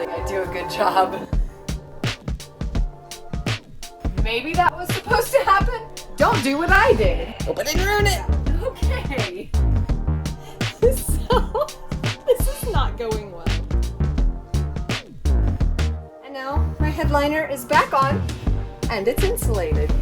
Hopefully I do a good job. Maybe that was supposed to happen. Don't do what I did. Hope I didn't ruin it. Okay. So, this is not going well. And now my headliner is back on and it's insulated.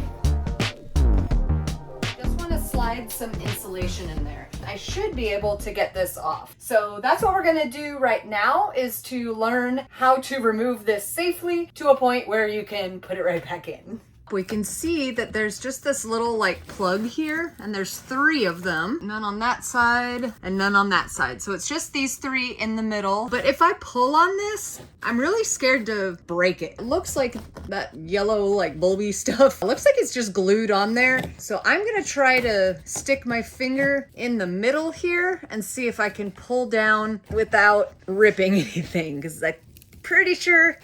Just want to slide some insulation in there. I should be able to get this off. So that's what we're gonna do right now, is to learn how to remove this safely to a point where you can put it right back in. We can see that there's just this little like plug here, and there's 3 of them. None on that side and none on that side. So it's just these 3 in the middle. But if I pull on this, I'm really scared to break it. It looks like that yellow like bulby stuff. It looks like it's just glued on there. So I'm gonna try to stick my finger in the middle here and see if I can pull down without ripping anything, because I'm pretty sure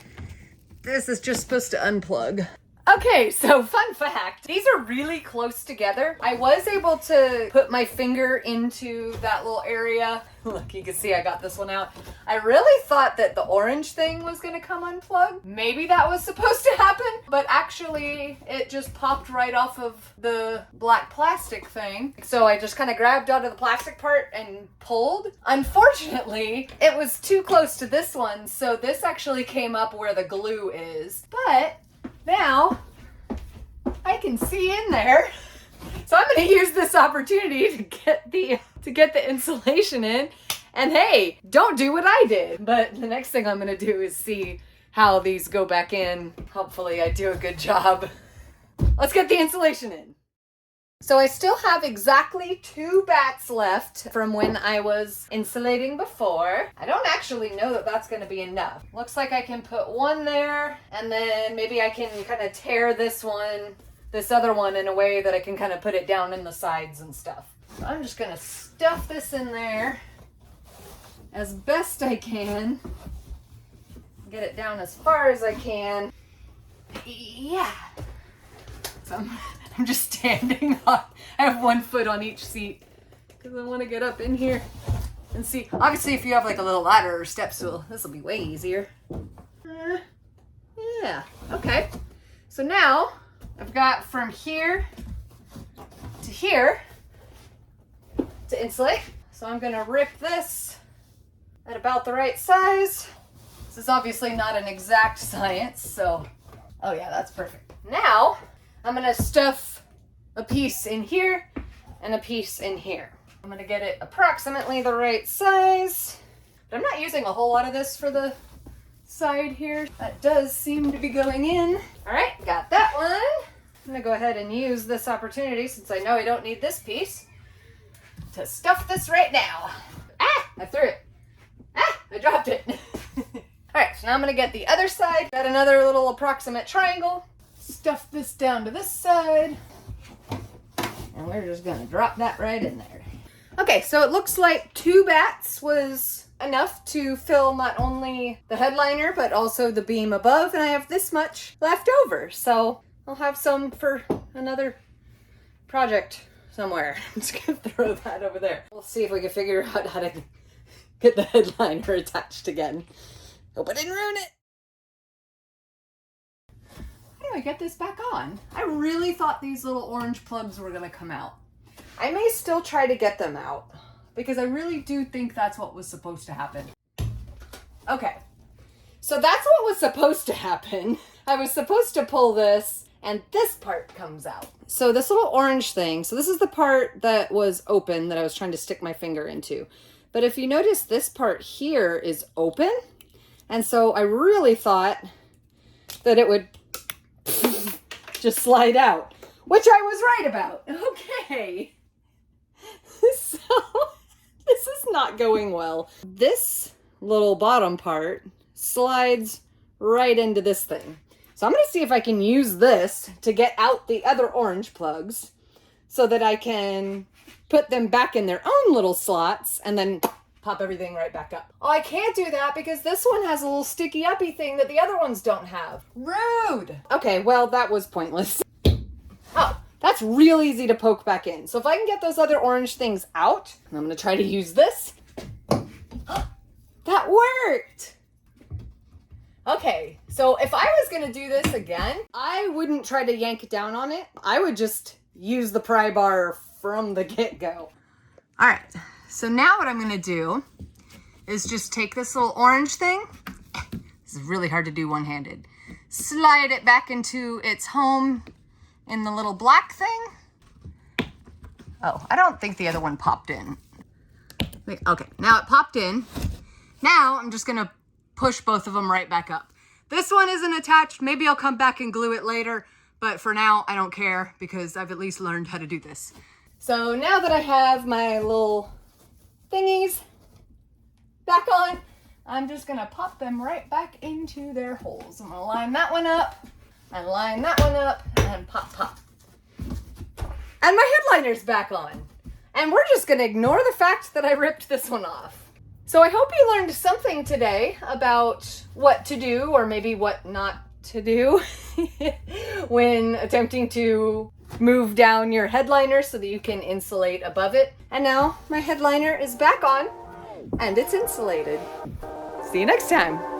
this is just supposed to unplug. Okay, so fun fact, these are really close together. I was able to put my finger into that little area. Look, you can see I got this one out. I really thought that the orange thing was gonna come unplugged. Maybe that was supposed to happen, but actually it just popped right off of the black plastic thing. So I just kind of grabbed out of the plastic part and pulled. Unfortunately, it was too close to this one, so this actually came up where the glue is. But now I can see in there. So I'm going to use this opportunity to get the insulation in. And hey, don't do what I did. But the next thing I'm going to do is see how these go back in. Hopefully I do a good job. Let's get the insulation in. So I still have exactly 2 bats left from when I was insulating before. I don't actually know that that's going to be enough. Looks like I can put 1 there, and then maybe I can kind of tear this other one in a way that I can kind of put it down in the sides and stuff. So I'm just going to stuff this in there as best I can. Get it down as far as I can. Yeah. So I'm just standing on, I have 1 foot on each seat because I want to get up in here and see. Obviously, if you have like a little ladder or step stool, this will be way easier. Yeah, okay. So now I've got from here to here to insulate. So I'm going to rip this at about the right size. This is obviously not an exact science, so, oh yeah, that's perfect. Now, I'm gonna stuff a piece in here and a piece in here. I'm gonna get it approximately the right size. But I'm not using a whole lot of this for the side here. That does seem to be going in. All right, got that one. I'm gonna go ahead and use this opportunity, since I know I don't need this piece, to stuff this right now. Ah, I threw it. Ah, I dropped it. All right, so now I'm gonna get the other side. Got another little approximate triangle. Stuff this down to this side, and we're just gonna drop that right in there. Okay, so it looks like 2 bats was enough to fill not only the headliner but also the beam above, and I have this much left over, so I'll have some for another project somewhere. I'm just gonna throw that over there. We'll see if we can figure out how to get the headliner attached again. Hope I didn't ruin it. How do I get this back on? I really thought these little orange plugs were gonna come out. I may still try to get them out because I really do think that's what was supposed to happen. Okay, so that's what was supposed to happen. I was supposed to pull this and this part comes out. So this little orange thing, so this is the part that was open that I was trying to stick my finger into. But if you notice, this part here is open. And so I really thought that it would just slide out, which I was right about. Okay. So this is not going well. This little bottom part slides right into this thing. So I'm going to see if I can use this to get out the other orange plugs so that I can put them back in their own little slots and then pop everything right back up. Oh, I can't do that because this one has a little sticky uppy thing that the other ones don't have. Rude! Okay, well, that was pointless. Oh, that's real easy to poke back in. So if I can get those other orange things out, I'm going to try to use this. That worked! So if I was gonna do this again, I wouldn't try to yank it down on it. I would just use the pry bar from the get-go. All right, so now what I'm gonna do is just take this little orange thing. This is really hard to do one-handed. Slide it back into its home in the little black thing. Oh, I don't think the other one popped in. Okay, now it popped in. Now I'm just gonna push both of them right back up. This one isn't attached. Maybe I'll come back and glue it later, but for now I don't care because I've at least learned how to do this. So now that I have my little thingies back on, I'm just gonna pop them right back into their holes. I'm gonna line that one up and line that one up and pop, pop. And my headliner's back on. And we're just gonna ignore the fact that I ripped this one off. So I hope you learned something today about what to do or maybe what not to do when attempting to move down your headliner so that you can insulate above it. And now my headliner is back on and it's insulated. See you next time.